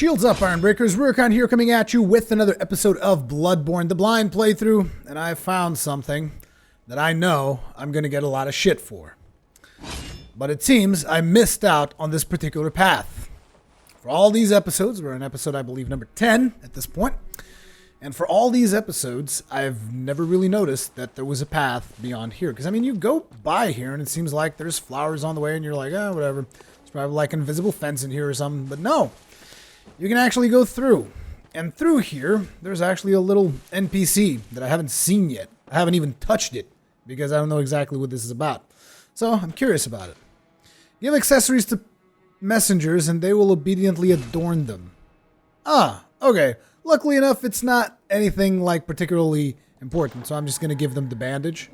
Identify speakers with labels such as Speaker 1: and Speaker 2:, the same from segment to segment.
Speaker 1: Shields up, Iron Breakers. Rurikhan here, coming at you with another episode of Bloodborne, the blind playthrough, and I found something that I know I'm going to get a lot of shit for. But it seems I missed out on this particular path. For all these episodes, we're in episode, I believe, number 10 at this point, and for all these episodes, I've never really noticed that there was a path beyond here. Because, I mean, you go by here, and it seems like there's flowers on the way, and you're like, oh, whatever. There's probably like an invisible fence in here or something, but no. You can actually go through. And through here, there's actually a little NPC that I haven't seen yet. I haven't even touched it because I don't know exactly what this is about. So I'm curious about it. Give accessories to messengers and they will obediently adorn them. Ah, okay. Luckily enough, it's not anything like particularly important, so I'm just going to give them the bandage.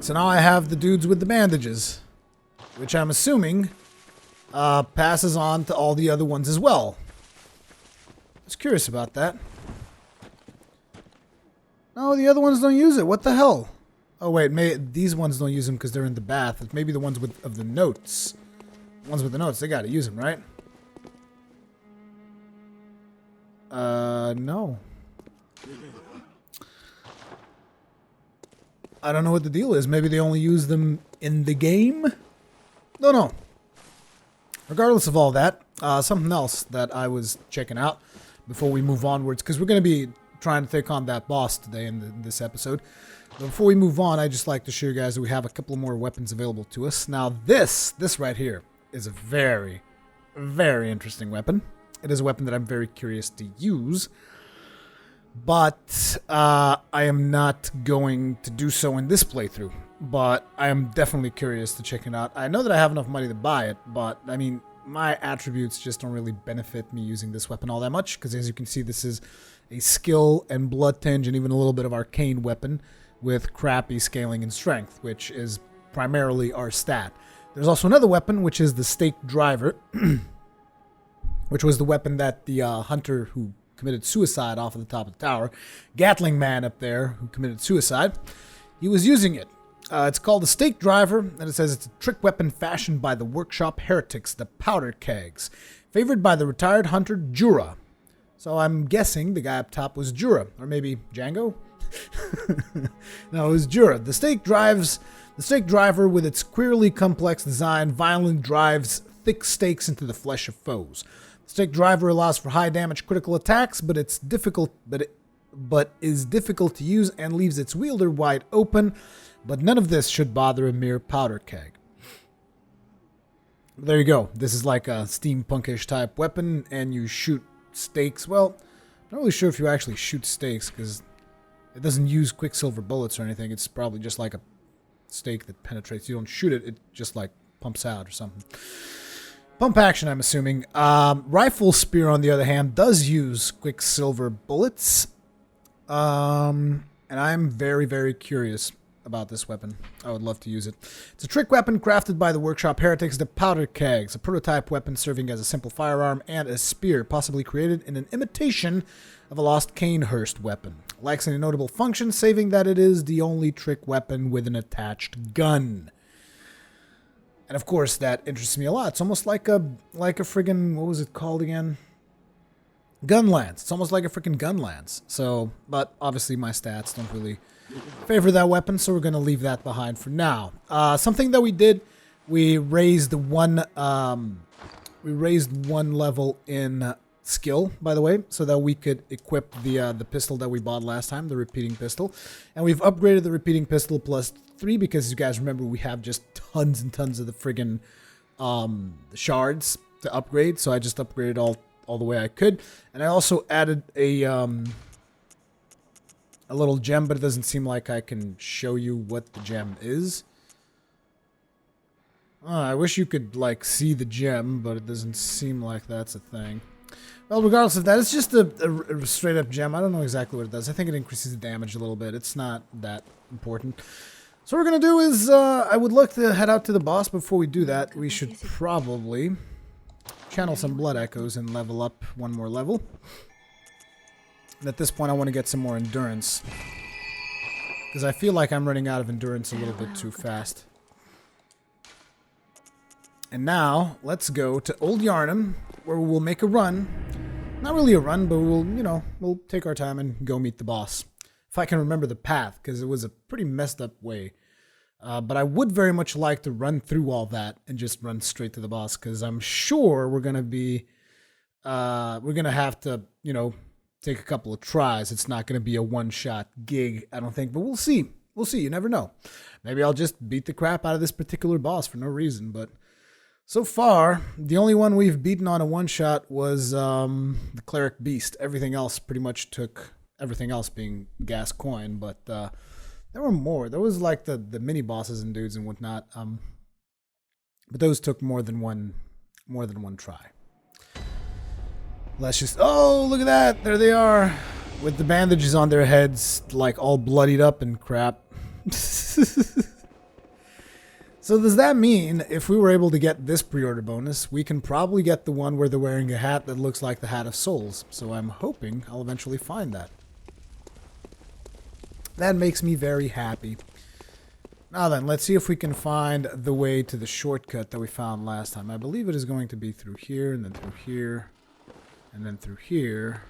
Speaker 1: So now I have the dudes with the bandages, which I'm assuming passes on to all the other ones as well. I was curious about that. No, the other ones don't use it. What the hell? Oh wait, these ones don't use them because they're in the bath. Maybe the ones of the notes. The ones with the notes, they gotta use them, right? No. I don't know what the deal is. Maybe they only use them in the game? Don't know. Regardless of all that, something else that I was checking out before we move onwards, because we're going to be trying to take on that boss today in this episode. But before we move on, I'd just like to show you guys that we have a couple more weapons available to us. Now this right here is a very, very interesting weapon. It is a weapon that I'm very curious to use, but I am not going to do so in this playthrough. But I am definitely curious to check it out. I know that I have enough money to buy it, but I mean, my attributes just don't really benefit me using this weapon all that much, because as you can see, this is a skill and blood tinge and even a little bit of arcane weapon with crappy scaling and strength, which is primarily our stat. There's also another weapon, which is the stake driver, which was the weapon that the hunter who committed suicide off of the top of the tower, Gatling man up there who committed suicide, he was using it. It's called the Stake Driver, and it says it's a trick weapon fashioned by the workshop heretics, the Powder Kegs, favored by the retired hunter Jura. So I'm guessing the guy up top was Jura, or maybe Django? No, it was Jura. The Stake Driver, with its queerly complex design, violently drives thick stakes into the flesh of foes. The Stake Driver allows for high damage critical attacks, but is difficult to use and leaves its wielder wide open. But none of this should bother a mere powder keg. There you go. This is like a steampunkish type weapon, and you shoot stakes. Well, I'm not really sure if you actually shoot stakes, because it doesn't use quicksilver bullets or anything. It's probably just like a stake that penetrates. You don't shoot it, it just like pumps out or something. Pump action, I'm assuming. Rifle spear, on the other hand, does use quicksilver bullets. And I'm very, very curious about this weapon. I would love to use it. It's a trick weapon crafted by the workshop heretics, the Powder Kegs, a prototype weapon serving as a simple firearm and a spear, possibly created in an imitation of a lost Canehurst weapon. Lacks any notable function, saving that it is the only trick weapon with an attached gun. And of course, that interests me a lot. It's almost like a friggin', what was it called again? Gun lance. It's almost like a freaking gun lance. So, but obviously my stats don't really favor that weapon, so we're going to leave that behind for now. Something that we did, we raised one level in skill, by the way, so that we could equip the pistol that we bought last time, the repeating pistol. And we've upgraded the repeating pistol +3 because, as you guys remember, we have just tons and tons of the friggin' shards to upgrade, so I just upgraded all the way I could. And I also added a little gem, but it doesn't seem like I can show you what the gem is. I wish you could, like, see the gem, but it doesn't seem like that's a thing. Well, regardless of that, it's just a straight-up gem. I don't know exactly what it does. I think it increases the damage a little bit. It's not that important. So what we're going to do is, I would like to head out to the boss. Before we do that, we should probably channel some blood echoes and level up one more level. And at this point, I want to get some more endurance, because I feel like I'm running out of endurance a little bit too fast. And now, let's go to Old Yarnum, where we'll make a run. Not really a run, but we'll, you know, we'll take our time and go meet the boss. If I can remember the path, because it was a pretty messed up way. But I would very much like to run through all that and just run straight to the boss, because I'm sure we're going to be, we're going to have to, you know, take a couple of tries. It's not going to be a one-shot gig, I don't think, but we'll see. We'll see. You never know. Maybe I'll just beat the crap out of this particular boss for no reason, but so far, the only one we've beaten on a one-shot was the Cleric Beast. Everything else pretty much took, everything else being gas coin, but there were more. There was like the mini-bosses and dudes and whatnot, but those took more than one try. Let's just, oh, look at that! There they are, with the bandages on their heads, like all bloodied up and crap. So does that mean if we were able to get this pre-order bonus, we can probably get the one where they're wearing a hat that looks like the Hat of Souls? So I'm hoping I'll eventually find that. That makes me very happy. Now then, let's see if we can find the way to the shortcut that we found last time. I believe it is going to be through here, and then through here, and then through here,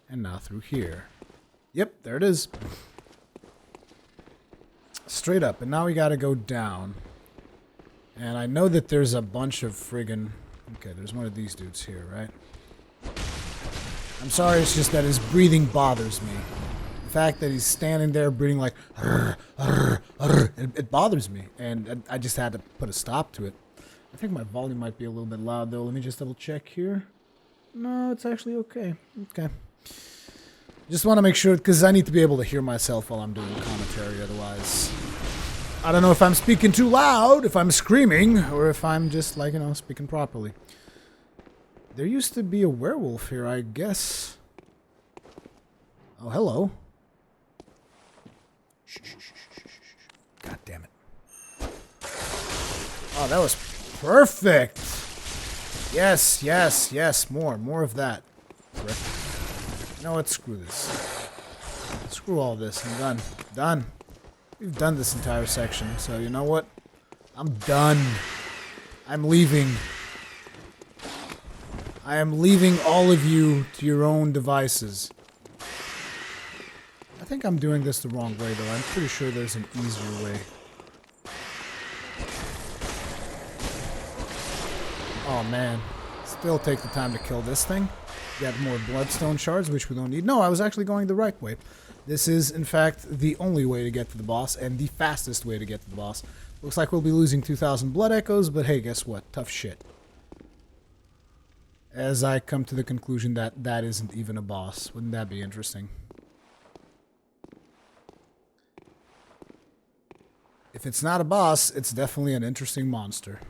Speaker 1: and now through here. Yep, there it is. Straight up, and now we gotta go down. And I know that there's a bunch of friggin'... Okay, there's one of these dudes here, right? I'm sorry, it's just that his breathing bothers me. The fact that he's standing there breathing like... it bothers me. And I just had to put a stop to it. I think my volume might be a little bit loud, though. Let me just double check here. No, it's actually okay. Okay. Just want to make sure, because I need to be able to hear myself while I'm doing commentary, otherwise... I don't know if I'm speaking too loud, if I'm screaming, or if I'm just, like, you know, speaking properly. There used to be a werewolf here, I guess. Oh, hello. Shh, shh, shh, shh, shh. God damn it. Oh, that was perfect. Yes, yes, yes, more of that. Correct. You know what, screw this. Screw all this, I'm done. Done. We've done this entire section, so you know what? I'm done. I'm leaving. I am leaving all of you to your own devices. I think I'm doing this the wrong way, though. I'm pretty sure there's an easier way. Oh, man. Still take the time to kill this thing. Get more bloodstone shards, which we don't need. No, I was actually going the right way. This is, in fact, the only way to get to the boss, and the fastest way to get to the boss. Looks like we'll be losing 2,000 blood echoes, but hey, guess what? Tough shit. As I come to the conclusion that that isn't even a boss. Wouldn't that be interesting? If it's not a boss, it's definitely an interesting monster.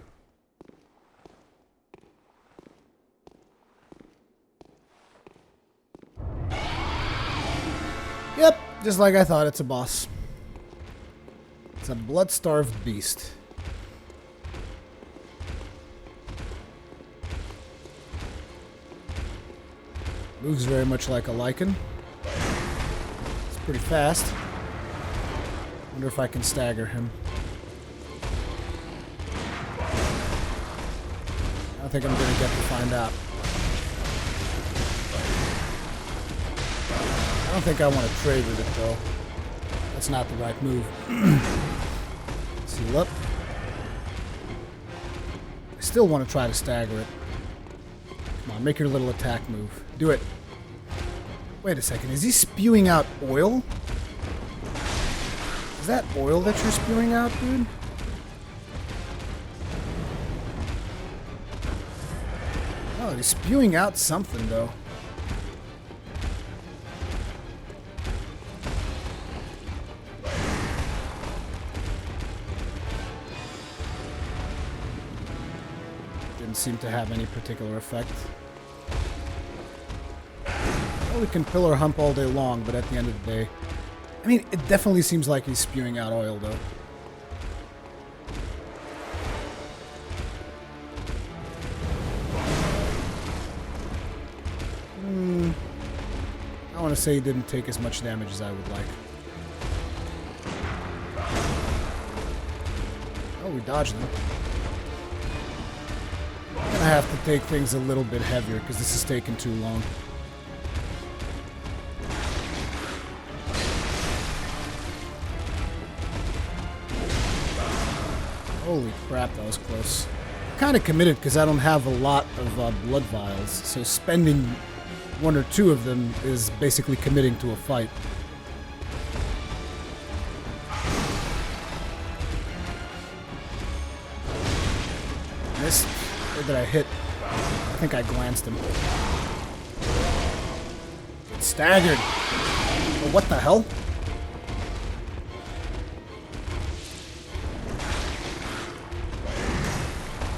Speaker 1: Yep, just like I thought, it's a boss. It's a blood-starved beast. Moves very much like a lichen. It's pretty fast. Wonder if I can stagger him. I think I'm gonna get to find out. I don't think I want to trade with it, though. That's not the right move. Seal up. I still want to try to stagger it. Come on, make your little attack move. Do it. Wait a second, is he spewing out oil? Is that oil that you're spewing out, dude? Oh, he's spewing out something, though. Seem to have any particular effect. Well, we can pillar hump all day long, but at the end of the day... I mean, it definitely seems like he's spewing out oil, though. I want to say he didn't take as much damage as I would like. Oh, we dodged them. I'm gonna have to take things a little bit heavier because this is taking too long. Holy crap, that was close. I'm kind of committed because I don't have a lot of blood vials, so spending 1 or 2 of them is basically committing to a fight. Missed. Or did I hit? I think I glanced him. Staggered. Oh, what the hell?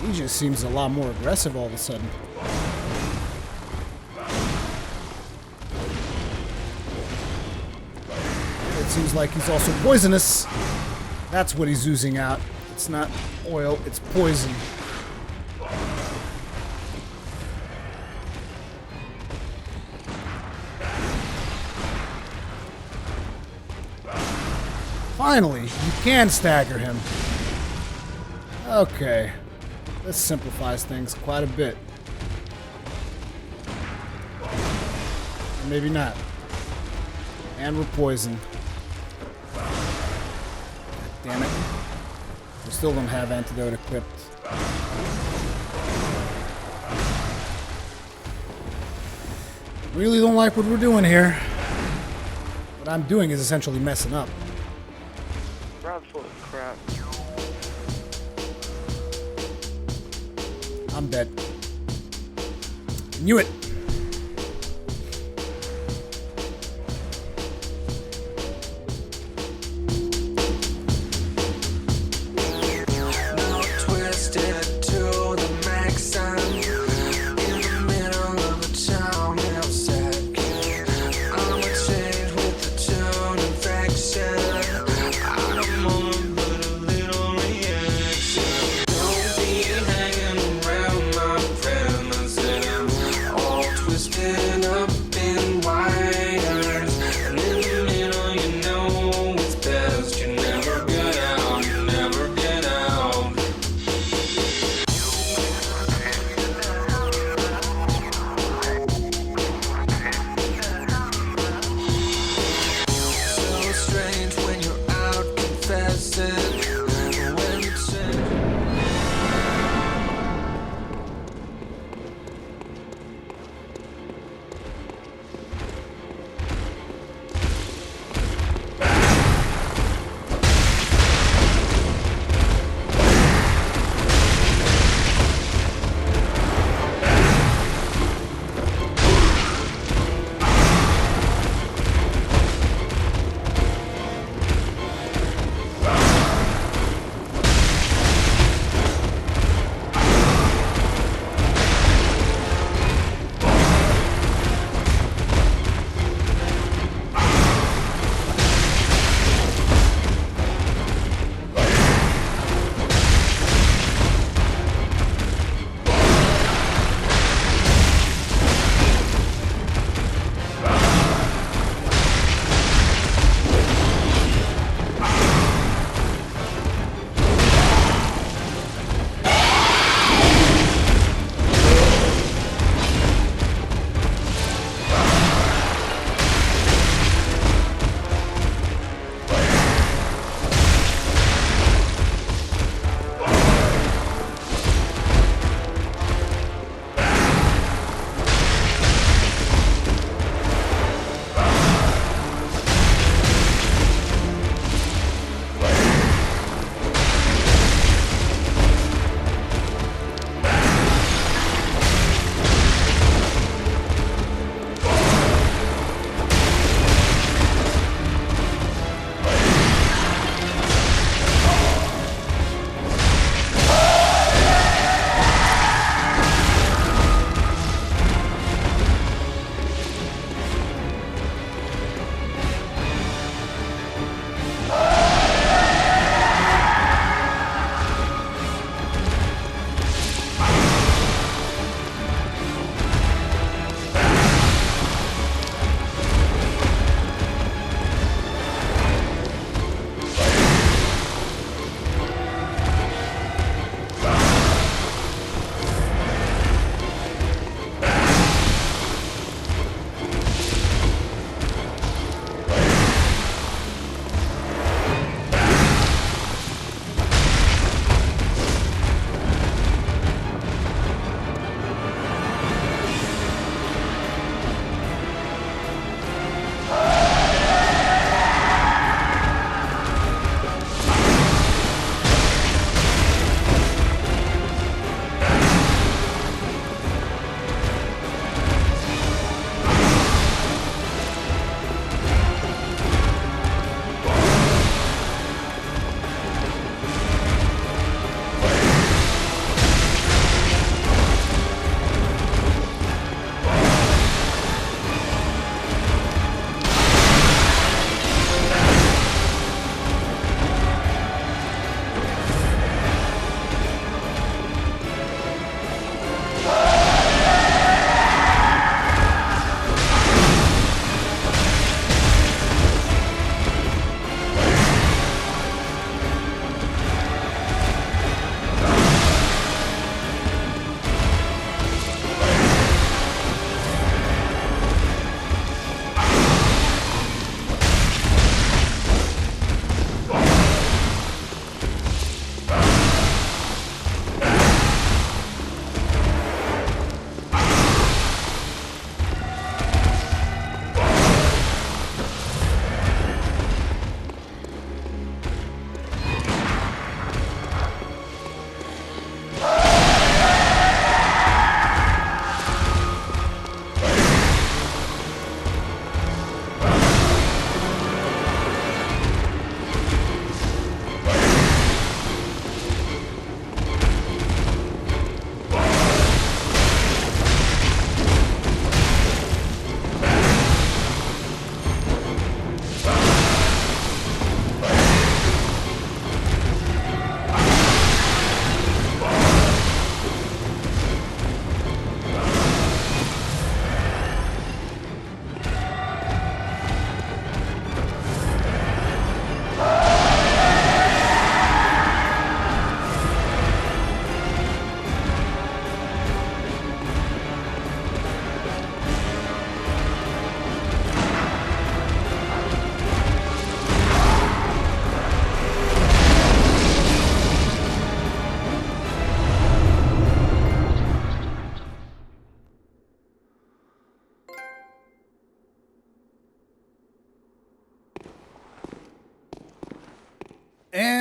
Speaker 1: He just seems a lot more aggressive all of a sudden. It seems like he's also poisonous. That's what he's oozing out. It's not oil, it's poison. Finally, you can stagger him. Okay. This simplifies things quite a bit. Or maybe not. And we're poisoned. God damn it. We still don't have antidote equipped. Really don't like what we're doing here. What I'm doing is essentially messing up.
Speaker 2: Rob's full of crap.
Speaker 1: I'm dead. Knew it.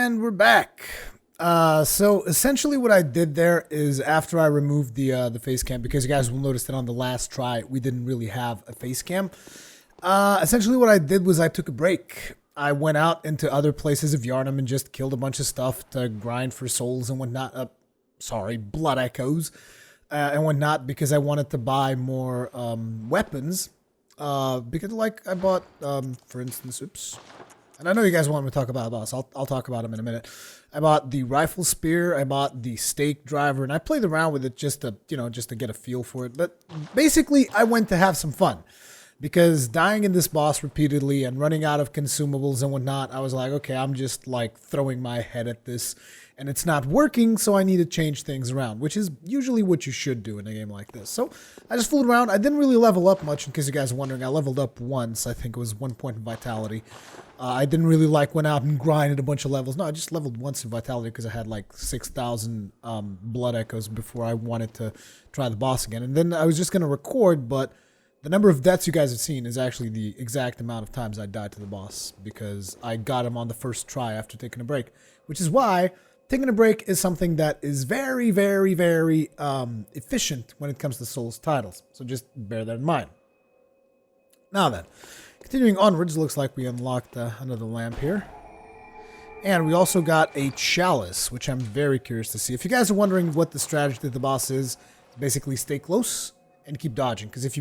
Speaker 1: And we're back. So essentially what I did there is after I removed the face cam, because you guys will notice that on the last try we didn't really have a face cam. Essentially what I did was I took a break. I went out into other places of Yharnam and just killed a bunch of stuff to grind for souls and whatnot. Blood echoes and whatnot, because I wanted to buy more weapons. Because like I bought, for instance, and I know you guys want me to talk about boss. I'll talk about them in a minute. I bought the rifle spear, I bought the stake driver, and I played around with it just to get a feel for it. But basically, I went to have some fun. Because dying in this boss repeatedly and running out of consumables and whatnot, I was like, okay, I'm just like throwing my head at this and it's not working, so I need to change things around, which is usually what you should do in a game like this. So I just fooled around. I didn't really level up much, in case you guys are wondering. I leveled up once. I think it was 1 point in vitality. I didn't really went out and grinded a bunch of levels. No, I just leveled once in vitality because I had like 6,000 blood echoes before I wanted to try the boss again. And then I was just going to record, but the number of deaths you guys have seen is actually the exact amount of times I died to the boss, because I got him on the first try after taking a break, which is why taking a break is something that is very, very, very efficient when it comes to Souls titles. So just bear that in mind. Now then, continuing onwards, looks like we unlocked another lamp here. And we also got a chalice, which I'm very curious to see. If you guys are wondering what the strategy of the boss is, basically stay close and keep dodging, because if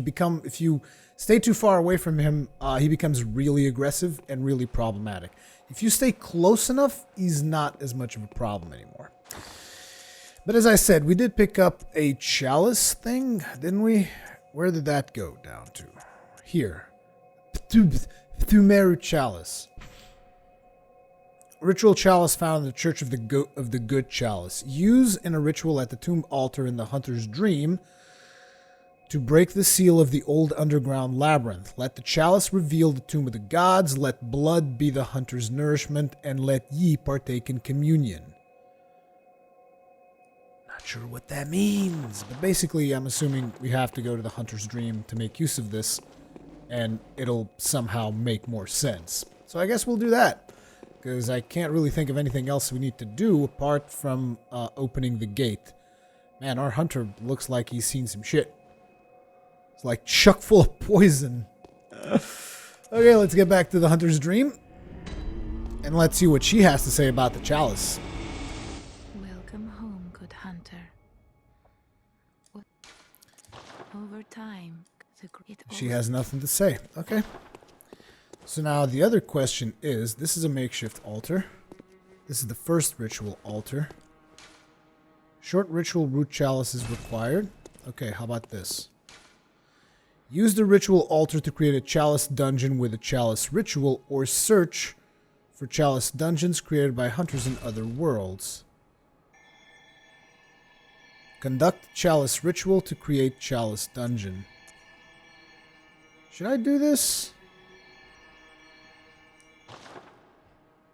Speaker 1: you stay too far away from him, he becomes really aggressive and really problematic. If you stay close enough, he's not as much of a problem anymore. But as I said, we did pick up a chalice thing, didn't we? Where did that go down to? Here. Pthumeru chalice. Ritual chalice found in the Church of the Good Chalice. Use in a ritual at the tomb altar in the Hunter's Dream to break the seal of the old underground labyrinth. Let the chalice reveal the tomb of the gods, let blood be the hunter's nourishment, and let ye partake in communion. Not sure what that means, but basically I'm assuming we have to go to the Hunter's Dream to make use of this, and it'll somehow make more sense. So I guess we'll do that, because I can't really think of anything else we need to do apart from opening the gate. Man, our hunter looks like he's seen some shit. It's like chuck full of poison. Okay, let's get back to the Hunter's Dream. And let's see what she has to say about the chalice.
Speaker 3: Welcome home, good hunter. Over time,
Speaker 1: she has nothing to say. Okay. So now the other question is, this is a makeshift altar. This is the first ritual altar. Short ritual root chalice is required. Okay, how about this? Use the ritual altar to create a chalice dungeon with a chalice ritual, or search for chalice dungeons created by hunters in other worlds. Conduct chalice ritual to create chalice dungeon. Should I do this?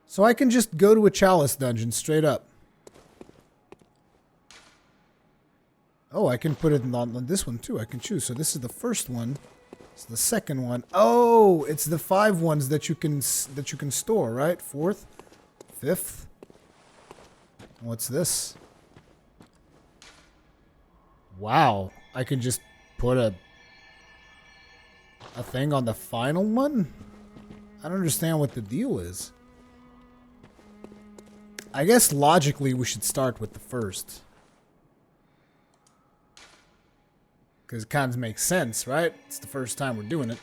Speaker 1: So I can just go to a chalice dungeon straight up. Oh, I can put it on this one too. I can choose. So this is the first one. It's the second one. Oh, it's the 5 ones that you can store, right? 4th, 5th. What's this? Wow, I can just put a thing on the final one? I don't understand what the deal is. I guess logically we should start with the first. Because it kind of makes sense, right? It's the first time we're doing it.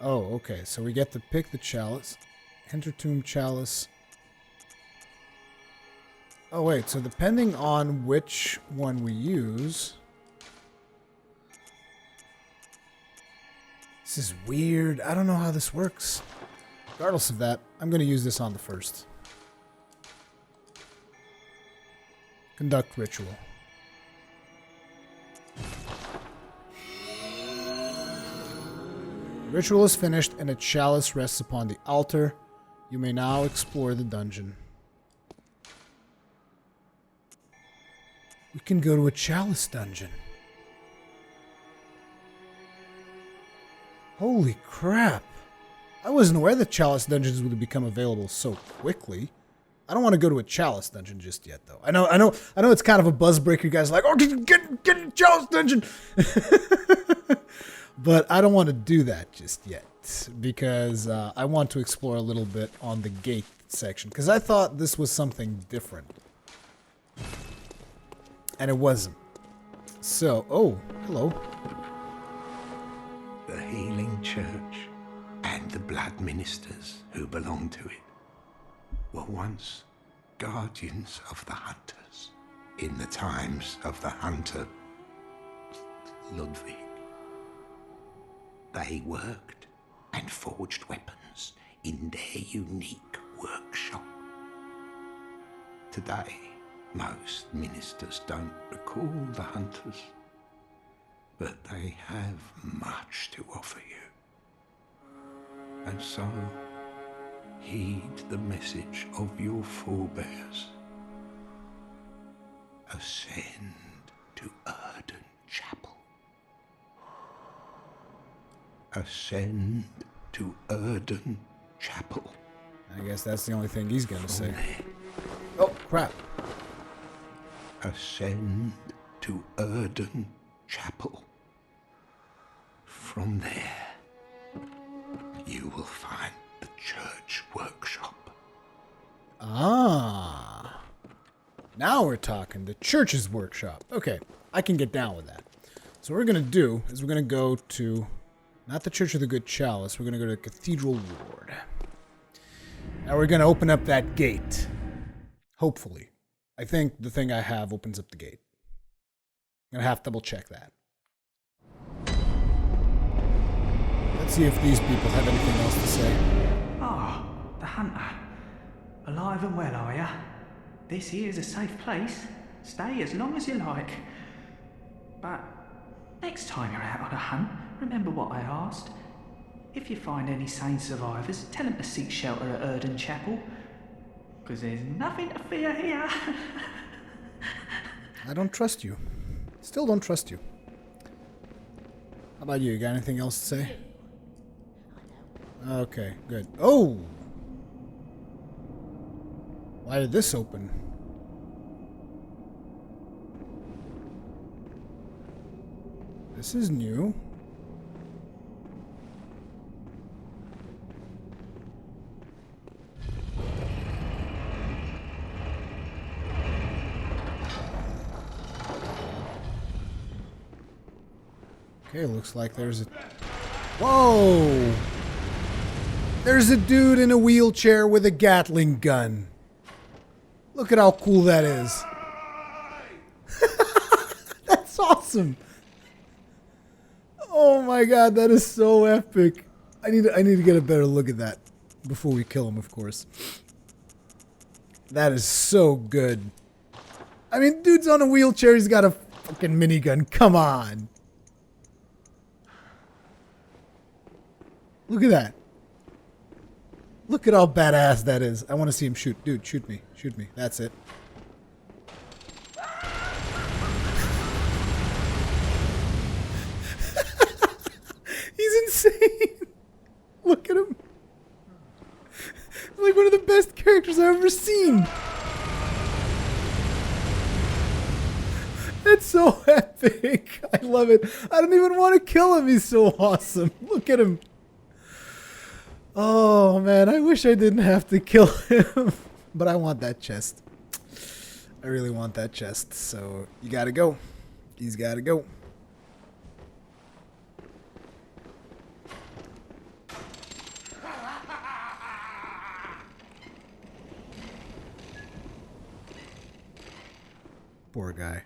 Speaker 1: Oh, okay. So we get to pick the chalice. Enter tomb chalice. Oh, wait. So depending on which one we use... This is weird. I don't know how this works. Regardless of that, I'm going to use this on the first. Conduct ritual. Ritual is finished and a chalice rests upon the altar. You may now explore the dungeon. We can go to a chalice dungeon. Holy crap. I wasn't aware that chalice dungeons would become available so quickly. I don't want to go to a chalice dungeon just yet, though. I know it's kind of a buzz breaker. You guys are like, oh, get in the chalice dungeon. But I don't want to do that just yet because I want to explore a little bit on the gate section because I thought this was something different. And it wasn't. So, oh, hello.
Speaker 4: The healing church and the blood ministers who belong to it were once guardians of the hunters in the times of the hunter Ludwig. They worked and forged weapons in their unique workshop. Today, most ministers don't recall the hunters, but they have much to offer you. And so, heed the message of your forebears. Ascend to Erden Chapel. Ascend to Erden Chapel.
Speaker 1: I guess that's the only thing he's gonna say. Oh, crap.
Speaker 4: Ascend to Erden Chapel. From there, you will find the church workshop.
Speaker 1: Ah. Now we're talking. The church's workshop. Okay, I can get down with that. So what we're going to do is we're going to go to, not the Church of the Good Chalice, we're going to go to the Cathedral Ward. Now we're going to open up that gate. Hopefully. I think the thing I have opens up the gate. I'm going to have to double check that. Let's see if these people have anything else to say.
Speaker 5: Ah, the hunter. Alive and well, are ya? This here's a safe place. Stay as long as you like. But next time you're out on a hunt, remember what I asked. If you find any sane survivors, tell them to seek shelter at Erden Chapel. Because there's nothing to fear here.
Speaker 1: I don't trust you. Still don't trust you. How about you? You got anything else to say? Okay, good. Oh! Why did this open? This is new. Okay, looks like there's a... Whoa! There's a dude in a wheelchair with a Gatling gun. Look at how cool that is. That's awesome. Oh my god, that is so epic. I need to get a better look at that before we kill him, of course. That is so good. I mean, dude's on a wheelchair, he's got a fucking minigun. Come on. Look at that. Look at how badass that is. I want to see him shoot. Dude, shoot me. Shoot me. That's it. He's insane. Look at him. Like one of the best characters I've ever seen. That's so epic. I love it. I don't even want to kill him. He's so awesome. Look at him. Oh, man, I wish I didn't have to kill him. But I want that chest. I really want that chest. So, you gotta go. He's gotta go. Poor guy.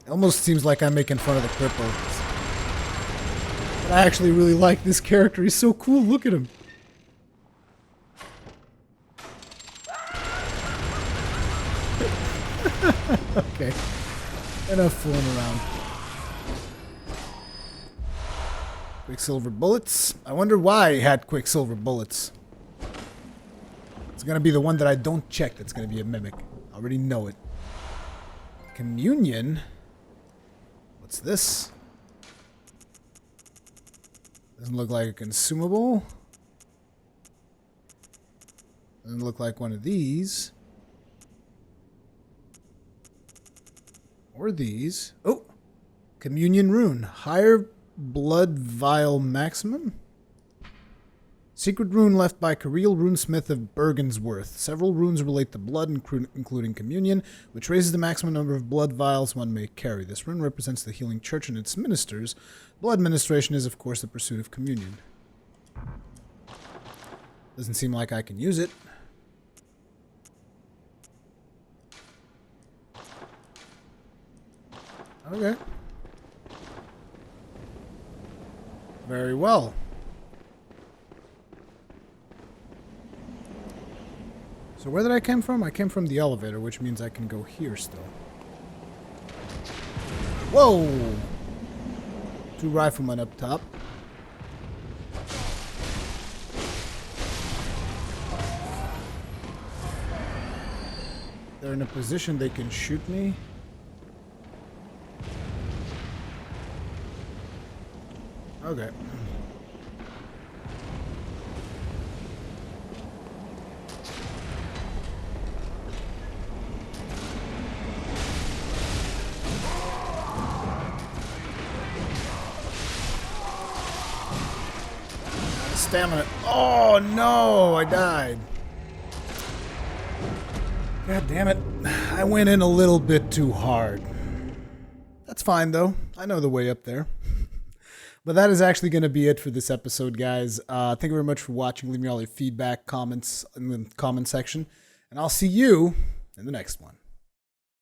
Speaker 1: It almost seems like I'm making fun of the cripples. But I actually really like this character. He's so cool. Look at him. Okay. Enough fooling around. Quicksilver bullets. I wonder why he had Quicksilver bullets. It's going to be the one that I don't check that's going to be a mimic. I already know it. Communion? What's this? Doesn't look like a consumable. Doesn't look like one of these. Or these. Oh! Communion rune. Higher blood vial maximum. Secret rune left by Kirill runesmith of Bergensworth. Several runes relate to blood, including communion, which raises the maximum number of blood vials one may carry. This rune represents the healing church and its ministers. Blood ministration is, of course, the pursuit of communion. Doesn't seem like I can use it. Okay. Very well. So where did I come from? I came from the elevator, which means I can go here still. Whoa! 2 riflemen up top. They're in a position they can shoot me. Okay. Stamina. Oh no, I died. God damn it. I went in a little bit too hard. That's fine though. I know the way up there. But that is actually going to be it for this episode, guys. Thank you very much for watching. Leave me all your feedback, comments in the comment section. And I'll see you in the next one.